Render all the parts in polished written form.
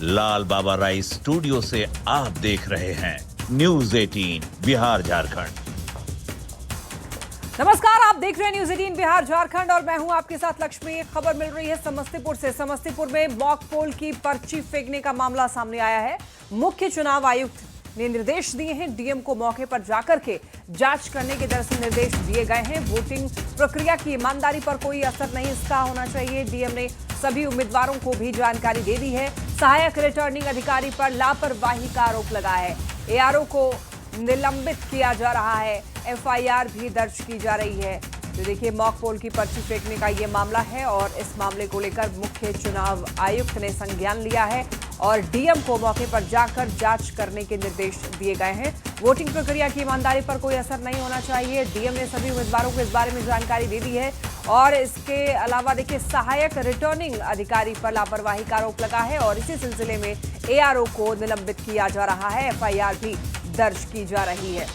लाल बाबा राय studio से आप देख रहे हैं न्यूज 18 बिहार झारखंड। नमस्कार, आप देख रहे हैं न्यूज 18 बिहार झारखंड और मैं हूं आपके साथ लक्ष्मी। एक खबर मिल रही है समस्तीपुर से। समस्तीपुर में मॉक पोल की पर्ची फेंकने का मामला सामने आया है। मुख्य चुनाव आयुक्त ने निर्देश दिए हैं, डीएम को मौके पर जाकर के जांच करने के दरअसल निर्देश दिए गए हैं। वोटिंग प्रक्रिया की ईमानदारी पर कोई असर नहीं इसका होना चाहिए। डीएम ने सभी उम्मीदवारों को भी जानकारी दे दी है। सहायक रिटर्निंग अधिकारी पर लापरवाही का आरोप लगा है। एआरओ को निलंबित किया जा रहा है। एफआईआर भी दर्ज की जा रही है। तो देखिए, मॉक पोल की पर्ची फेंकने का ये मामला है और इस मामले को लेकर मुख्य चुनाव आयुक्त ने संज्ञान लिया है और डीएम को मौके पर जाकर जांच करने के निर्देश दिए गए हैं। वोटिंग प्रक्रिया की ईमानदारी पर कोई असर नहीं होना चाहिए। डीएम ने सभी उम्मीदवारों को इस बारे में जानकारी दे दी है और इसके अलावा देखिए, सहायक रिटर्निंग अधिकारी पर लापरवाही का आरोप लगा है और इसी सिलसिले में एआरओ को निलंबित किया जा रहा है। एफआईआर भी दर्ज की जा रही है।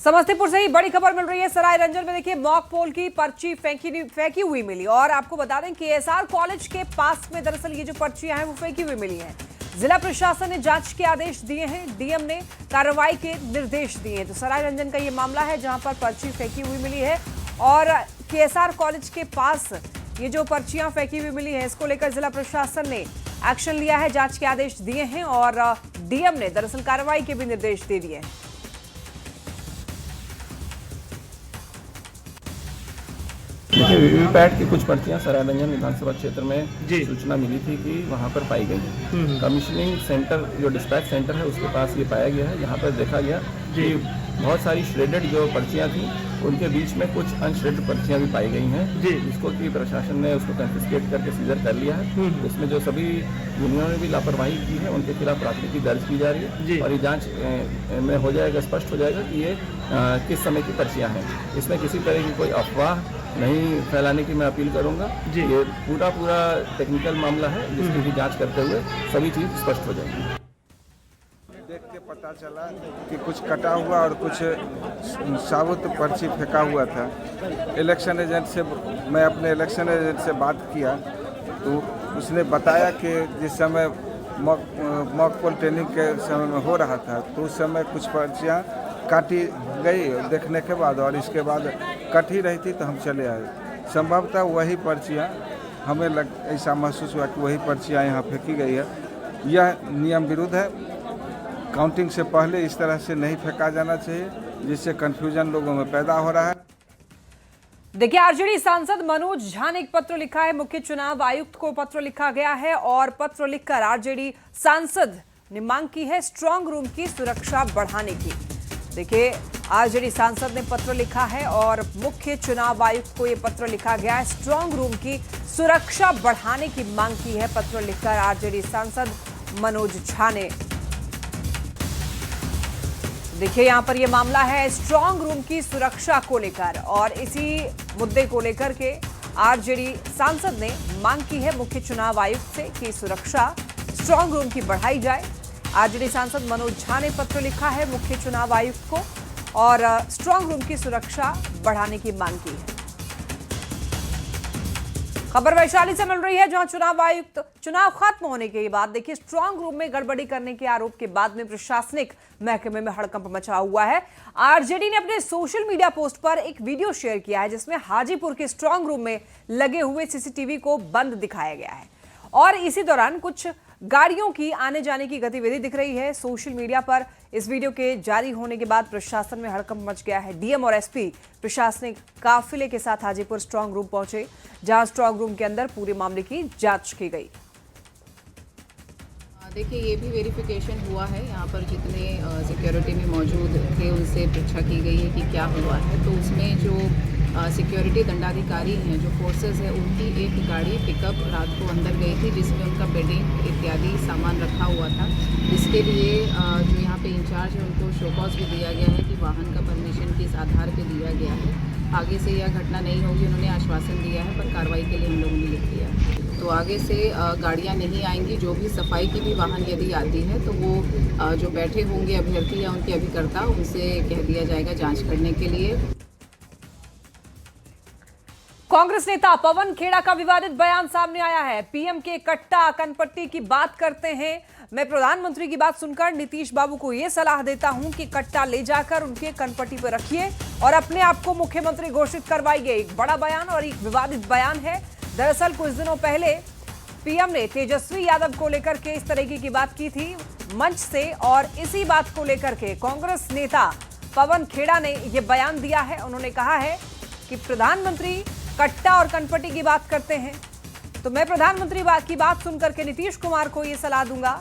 समस्तीपुर से ही बड़ी खबर मिल रही है। सराय रंजन में देखिए, मॉक पोल की पर्ची फेंकी हुई मिली और आपको बता दें कि एसआर कॉलेज के पास में दरअसल ये जो पर्चियां हैं वो फेंकी हुई मिली हैं। जिला प्रशासन ने जांच के आदेश दिए हैं, डीएम ने कार्रवाई के निर्देश दिए हैं। तो सराय रंजन का ये मामला है जहां पर पर्ची फेंकी हुई मिली है और केएसआर कॉलेज के पास ये जो पर्चियां फेंकी हुई मिली है इसको लेकर जिला प्रशासन ने एक्शन लिया है, जांच के आदेश दिए हैं और डीएम ने दरअसल कार्रवाई के भी निर्देश दे दिए हैं। देखिए, वीवीपैट की कुछ पर्चियां सरायरंजन विधानसभा क्षेत्र में सूचना मिली थी कि वहां पर पाई गई है। कमीशनिंग सेंटर जो डिस्पैच सेंटर है उसके पास ये पाया गया है। यहाँ पर देखा गया कि बहुत सारी श्रेडेड जो पर्चियां थी उनके बीच में कुछ अनश्रेडेड पर्चियां भी पाई गई हैं, जिसको कि प्रशासन ने उसको कंफिस्केट करके सीजर कर लिया है। उसमें जो सभी जिन्होंने भी लापरवाही की है उनके खिलाफ प्राथमिकी दर्ज की जा रही है और ये जांच में हो जाएगा, स्पष्ट हो जाएगा कि ये किस समय की पर्चियां हैं। इसमें किसी तरह की कोई अफवाह नहीं फैलाने की मैं अपील करूंगा। ये पूरा टेक्निकल मामला है जिसकी भी जांच करते हुए सभी चीज़ स्पष्ट हो जाएगी। देख के पता चला कि कुछ कटा हुआ और कुछ साबुत पर्ची फेंका हुआ था। इलेक्शन एजेंट से मैं अपने इलेक्शन एजेंट से बात किया तो उसने बताया कि जिस समय मॉक पोल ट्रेनिंग के समय में हो रहा था तो उस समय कुछ पर्चियाँ काटी गई देखने के बाद और इसके बाद कट ही रही थी तो हम चले आए। संभवतः वही पर्चियाँ हमें ऐसा महसूस हुआ कि वही पर्चियाँ यहाँ फेंकी गई है। यह नियम विरुद्ध है। काउंटिंग से पहले इस तरह से नहीं फेंका जाना चाहिए, जिससे कन्फ्यूजन लोगों में पैदा हो रहा है। देखिए, आरजेडी सांसद मनोज झा ने एक पत्र लिखा है। मुख्य चुनाव आयुक्त को पत्र लिखा गया है और पत्र लिखकर आरजेडी सांसद ने मांग की है स्ट्रांग रूम की सुरक्षा बढ़ाने की। देखिए, आरजेडी सांसद ने पत्र लिखा है और मुख्य चुनाव आयुक्त को यह पत्र लिखा गया है। स्ट्रांग रूम की सुरक्षा बढ़ाने की मांग की है पत्र लिखकर आरजेडी सांसद मनोज झा ने। देखिए, यहां पर यह मामला है स्ट्रांग रूम की सुरक्षा को लेकर और इसी मुद्दे को लेकर के आरजेडी सांसद ने मांग की है मुख्य चुनाव आयुक्त से कि सुरक्षा स्ट्रांग रूम की बढ़ाई जाए। आरजेडी सांसद मनोज झा ने पत्र लिखा है मुख्य चुनाव आयुक्त को और स्ट्रांग रूम की सुरक्षा बढ़ाने की मांग की है। खबर वैशाली से मिल रही है जहां चुनाव आयुक्त चुनाव खत्म होने के बाद देखिए स्ट्रांग रूम में गड़बड़ी करने के आरोप के बाद में प्रशासनिक महकमे में हड़कंप मचा हुआ है। आरजेडी ने अपने सोशल मीडिया पोस्ट पर एक वीडियो शेयर किया है जिसमें हाजीपुर के स्ट्रांग रूम में लगे हुए सीसीटीवी को बंद दिखाया गया है और इसी दौरान कुछ गाड़ियों की आने जाने की गतिविधि दिख रही है। सोशल मीडिया पर इस वीडियो के जारी होने के बाद प्रशासन में हड़कंप मच गया है। डीएम और एसपी प्रशासनिक काफिले के साथ हाजीपुर स्ट्रांग रूम पहुंचे जहां स्ट्रांग रूम के अंदर पूरे मामले की जांच की गई। देखिए, ये भी वेरिफिकेशन हुआ है। यहाँ पर जितने सिक्योरिटी में मौजूद थे उनसे पृच्छा की गई है कि क्या हुआ है। तो उसमें जो सिक्योरिटी दंडाधिकारी हैं, जो फोर्सेस है, उनकी एक गाड़ी पिकअप रात को अंदर गई थी जिसमें उनका बेडिंग इत्यादि सामान रखा हुआ था। जिसके लिए जो यहाँ पे इंचार्ज है उनको शो कॉज भी दिया गया है कि वाहन का परमिशन किस आधार पे दिया गया है। आगे से यह घटना नहीं होगी उन्होंने आश्वासन दिया है, पर कार्रवाई के लिए हम लोगों ने लिख दिया। तो आगे से गाड़ियाँ नहीं आएंगी। जो भी सफाई की भी वाहन यदि आती है तो वो जो बैठे होंगे अभ्यर्थी या उनके अभिकर्ता उनसे कह दिया जाएगा जाँच करने के लिए। कांग्रेस नेता पवन खेड़ा का विवादित बयान सामने आया है। पीएम के कट्टा कनपट्टी की बात करते हैं। मैं प्रधानमंत्री की बात सुनकर नीतीश बाबू को यह सलाह देता हूं कि कट्टा ले जाकर उनके कनपट्टी पर रखिए और अपने आप को मुख्यमंत्री घोषित करवाइए। एक बड़ा बयान और एक विवादित बयान है। दरअसल कुछ दिनों पहले पीएम ने तेजस्वी यादव को लेकर के इस तरीके की बात की थी मंच से, और इसी बात को लेकर के कांग्रेस नेता पवन खेड़ा ने यह बयान दिया है। उन्होंने कहा है कि प्रधानमंत्री कट्टा और कनपट्टी की बात करते हैं, तो मैं प्रधानमंत्री की बात सुनकर के नीतीश कुमार को यह सलाह दूंगा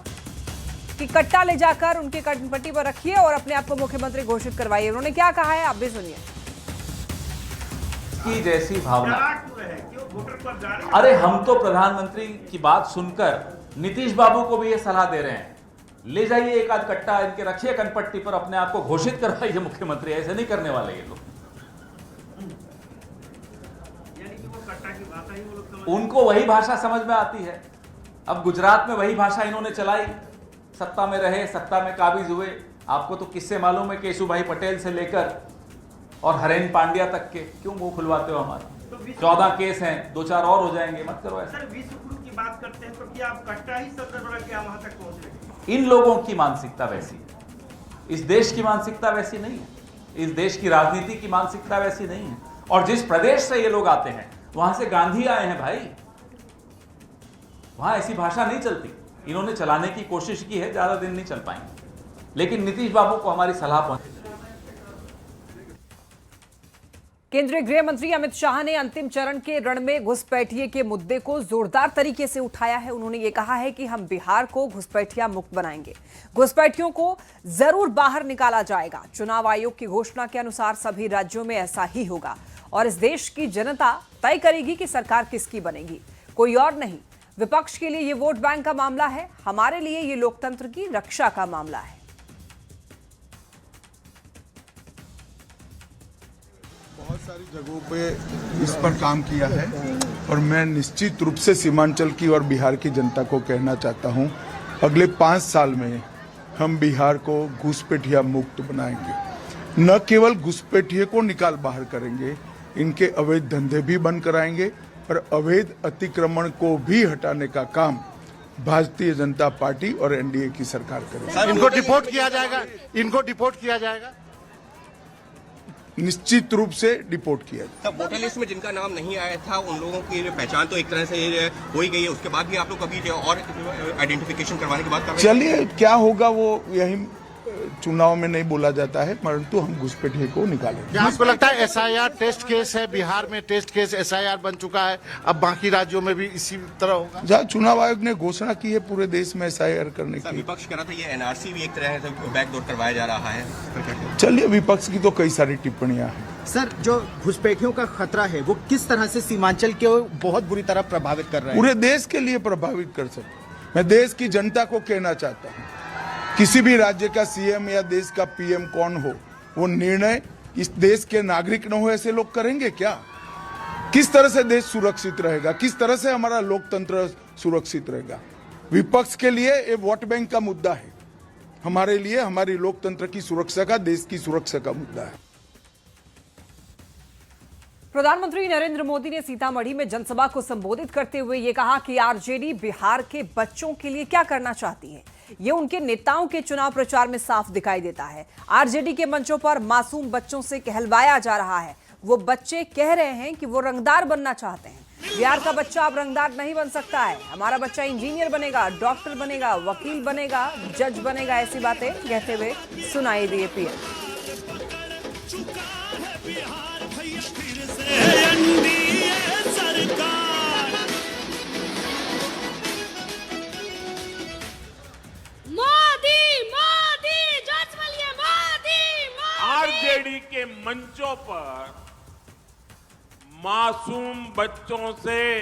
कि कट्टा ले जाकर उनके कनपट्टी पर रखिए और अपने आप को मुख्यमंत्री घोषित करवाइए। उन्होंने क्या कहा है आप भी सुनिए। की जैसी भावना, अरे हम तो प्रधानमंत्री की बात सुनकर नीतीश बाबू को भी ये सलाह दे रहे हैं, ले जाइए एक आध कट्टा इनके रखिए कनपट्टी पर, अपने आप को घोषित करवाइए मुख्यमंत्री। ऐसे नहीं करने वाले ये लोग। उनको वही भाषा समझ में आती है। अब गुजरात में वही भाषा इन्होंने चलाई, सत्ता में रहे, सत्ता में काबिज हुए। आपको तो किससे मालूम है, केशुभाई पटेल से लेकर और हरेन पांड्या तक के। क्यों मुंह खुलवाते हो हमारे? 14 केस हैं, 2-4 और हो जाएंगे, मत करो ऐसा। सर, विश्व गुरु की बात करते हैं तो क्या आप कट्टा ही शब्द बना के वहां तक पहुंच रहे? इन लोगों की मानसिकता वैसी है, इस देश की मानसिकता वैसी नहीं है, इस देश की राजनीति की मानसिकता वैसी नहीं है। और जिस प्रदेश से ये लोग आते हैं वहां से गांधी आए हैं भाई, वहां ऐसी भाषा नहीं चलती। इन्होंने चलाने की कोशिश की है, ज्यादा दिन नहीं चल पाएंगे, लेकिन नीतीश बाबू को हमारी सलाह पहुंची। केंद्रीय गृह मंत्री अमित शाह ने अंतिम चरण के रण में घुसपैठिये के मुद्दे को जोरदार तरीके से उठाया है। उन्होंने ये कहा है कि हम बिहार को घुसपैठिया मुक्त बनाएंगे, घुसपैठियों को जरूर बाहर निकाला जाएगा। चुनाव आयोग की घोषणा के अनुसार सभी राज्यों में ऐसा ही होगा और इस देश की जनता तय करेगी कि सरकार किसकी बनेगी, कोई और नहीं। विपक्ष के लिए ये वोट बैंक का मामला है, हमारे लिए ये लोकतंत्र की रक्षा का मामला है। बहुत सारी जगहों पे इस पर काम किया है और मैं निश्चित रूप से सीमांचल की और बिहार की जनता को कहना चाहता हूं, अगले 5 साल में हम बिहार को घुसपैठिया मुक्त बनाएंगे। न केवल घुसपैठिये को निकाल बाहर करेंगे, इनके अवैध धंधे भी बंद कराएंगे और अवैध अतिक्रमण को भी हटाने का काम भारतीय जनता पार्टी और एनडीए की सरकार करेगी। इनको डिपोर्ट किया जाएगा, इनको डिपोर्ट किया जाएगा, निश्चित रूप से डिपोर्ट किया जाएगा। वोटर लिस्ट में जिनका नाम नहीं आया था उन लोगों की पहचान तो एक तरह से हो ही गई है, उसके बाद भी आप लोग कभी और आइडेंटिफिकेशन करवाने के बाद चलिए क्या होगा वो यही चुनाव में नहीं बोला जाता है, परंतु हम घुसपैठिये को निकालेंगे। आपको लगता है एसआईआर टेस्ट केस है, बिहार में टेस्ट केस एसआईआर बन चुका है, अब बाकी राज्यों में भी इसी तरह होगा? जहाँ चुनाव आयोग ने घोषणा की है पूरे देश में एसआईआर करने की। विपक्ष कह रहा था ये एनआरसी भी एक तरह से बैकडोर करवाया जा रहा है। चलिए, विपक्ष की तो कई सारी टिप्पणियां हैं। सर, जो घुसपैठियों का खतरा है वो किस तरह से सीमांचल के बहुत बुरी तरह प्रभावित कर रहा है? पूरे देश के लिए प्रभावित कर सकते। मैं देश की जनता को कहना चाहता हूँ, किसी भी राज्य का सीएम या देश का पीएम कौन हो, वो निर्णय इस देश के नागरिक न हो ऐसे लोग करेंगे क्या? किस तरह से देश सुरक्षित रहेगा, किस तरह से हमारा लोकतंत्र सुरक्षित रहेगा? विपक्ष के लिए ये वोट बैंक का मुद्दा है, हमारे लिए हमारी लोकतंत्र की सुरक्षा का, देश की सुरक्षा का मुद्दा है। प्रधानमंत्री नरेंद्र मोदी ने सीतामढ़ी में जनसभा को संबोधित करते हुए ये कहा कि आरजेडी बिहार के बच्चों के लिए क्या करना चाहती है, ये उनके नेताओं के चुनाव प्रचार में साफ दिखाई देता है। आरजेडी के मंचों पर मासूम बच्चों से कहलवाया जा रहा है। वो बच्चे कह रहे हैं कि वो रंगदार बनना चाहते हैं। बिहार का बच्चा अब रंगदार नहीं बन सकता है, हमारा बच्चा इंजीनियर बनेगा, डॉक्टर बनेगा, वकील बनेगा, जज बनेगा, ऐसी बातें कहते हुए सुनाई दिए पीएम। आरजेडी के मंचों पर मासूम बच्चों से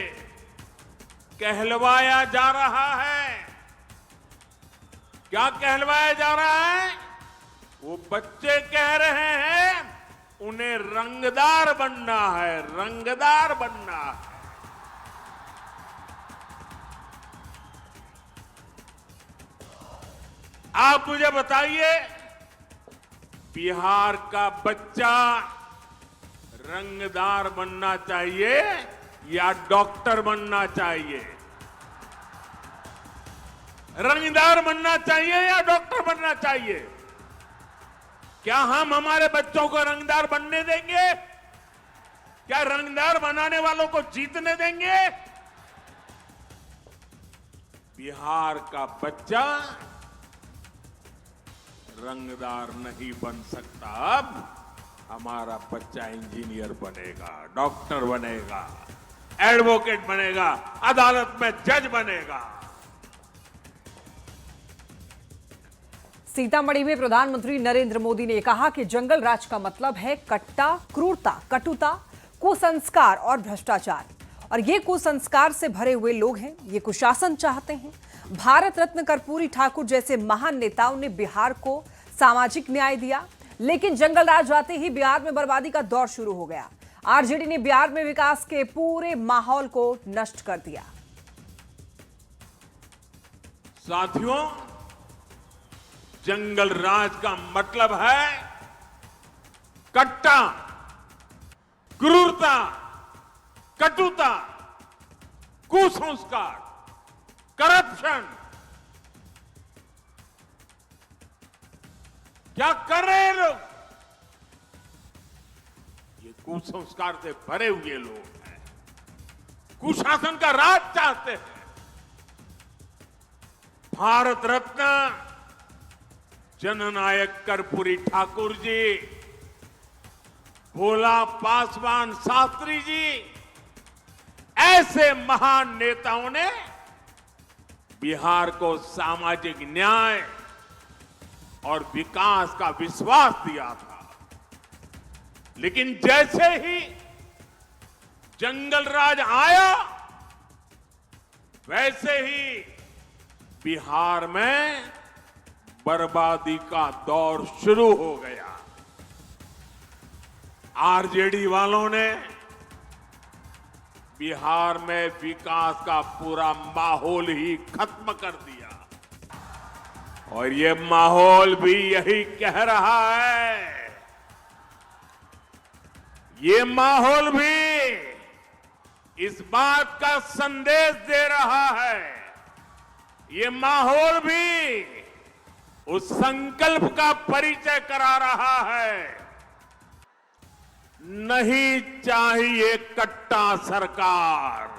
कहलवाया जा रहा है। क्या कहलवाया जा रहा है? वो बच्चे कह रहे हैं उन्हें रंगदार बनना है, रंगदार बनना है। आप मुझे बताइए, बिहार का बच्चा रंगदार बनना चाहिए या डॉक्टर बनना चाहिए? रंगदार बनना चाहिए या डॉक्टर बनना चाहिए? क्या हम हमारे बच्चों को रंगदार बनने देंगे? क्या रंगदार बनाने वालों को जीतने देंगे? बिहार का बच्चा रंगदार नहीं बन सकता। अब हमारा बच्चा इंजीनियर बनेगा, डॉक्टर बनेगा, एडवोकेट बनेगा, अदालत में जज बनेगा। सीतामढ़ी में प्रधानमंत्री नरेंद्र मोदी ने कहा कि जंगल राज का मतलब है कट्टा, क्रूरता, कटुता, कुसंस्कार और भ्रष्टाचार। और ये कुसंस्कार से भरे हुए लोग हैं, ये कुशासन चाहते हैं। भारत रत्न कर्पूरी ठाकुर जैसे महान नेताओं ने बिहार को सामाजिक न्याय दिया, लेकिन जंगल राज आते ही बिहार में बर्बादी का दौर शुरू हो गया। आरजेडी ने बिहार में विकास के पूरे माहौल को नष्ट कर दिया। साथियों, जंगल राज का मतलब है कट्टा, क्रूरता, कटुता, कुसंस्कार, करप्शन। क्या कर रहे हैं लोग? ये कुसंस्कार से भरे हुए लोग हैं, कुशासन का राज चाहते हैं। भारत रत्न जननायक कर्पूरी ठाकुर जी, भोला पासवान शास्त्री जी, ऐसे महान नेताओं ने बिहार को सामाजिक न्याय और विकास का विश्वास दिया था। लेकिन जैसे ही जंगल राज आया, वैसे ही बिहार में बर्बादी का दौर शुरू हो गया। आरजेडी वालों ने बिहार में विकास का पूरा माहौल ही खत्म कर दिया। और ये माहौल भी यही कह रहा है, ये माहौल भी इस बात का संदेश दे रहा है, ये माहौल भी उस संकल्प का परिचय करा रहा है, नहीं चाहिए कट्टा सरकार,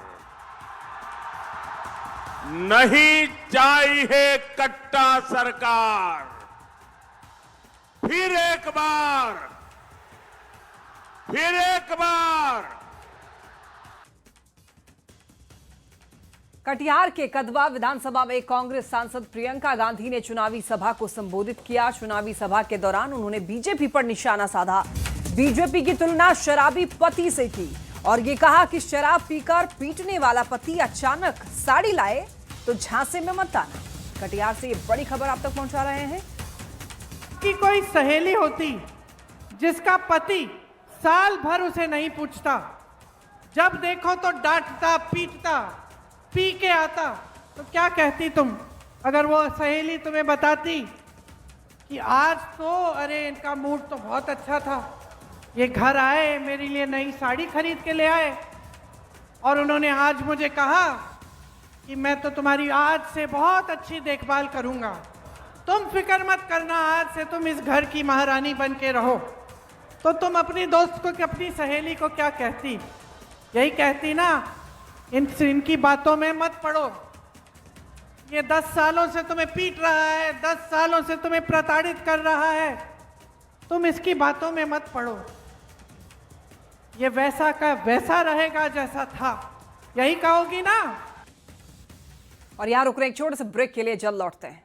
नहीं चाहिए कट्टा सरकार। फिर एक बार कटिहार के कदवा विधानसभा में कांग्रेस सांसद प्रियंका गांधी ने चुनावी सभा को संबोधित किया। चुनावी सभा के दौरान उन्होंने बीजेपी पर निशाना साधा, बीजेपी की तुलना शराबी पति से की और ये कहा कि शराब पीकर पीटने वाला पति अचानक साड़ी लाए तो झांसे में मत आना। कटिहार से ये बड़ी खबर आप तक पहुंचा रहे हैं कि कोई सहेली होती जिसका पति साल भर उसे नहीं पूछता, जब देखो तो डांटता, पीटता, पी के आता, तो क्या कहती तुम अगर वो सहेली तुम्हें बताती कि आज तो अरे इनका मूड तो बहुत अच्छा था, ये घर आए, मेरे लिए नई साड़ी खरीद के ले आए और उन्होंने आज मुझे कहा कि मैं तो तुम्हारी आज से बहुत अच्छी देखभाल करूंगा, तुम फिक्र मत करना, आज से तुम इस घर की महारानी बन के रहो। तो तुम अपनी दोस्त को, अपनी सहेली को क्या कहती? यही कहती ना, इनकी बातों में मत पड़ो, ये 10 सालों से तुम्हें पीट रहा है, 10 सालों से तुम्हें प्रताड़ित कर रहा है, तुम इसकी बातों में मत पड़ो, ये वैसा का वैसा रहेगा जैसा था, यही कहोगी ना। और यहां रुक रहे एक छोटे से ब्रेक के लिए, जल्द लौटते हैं।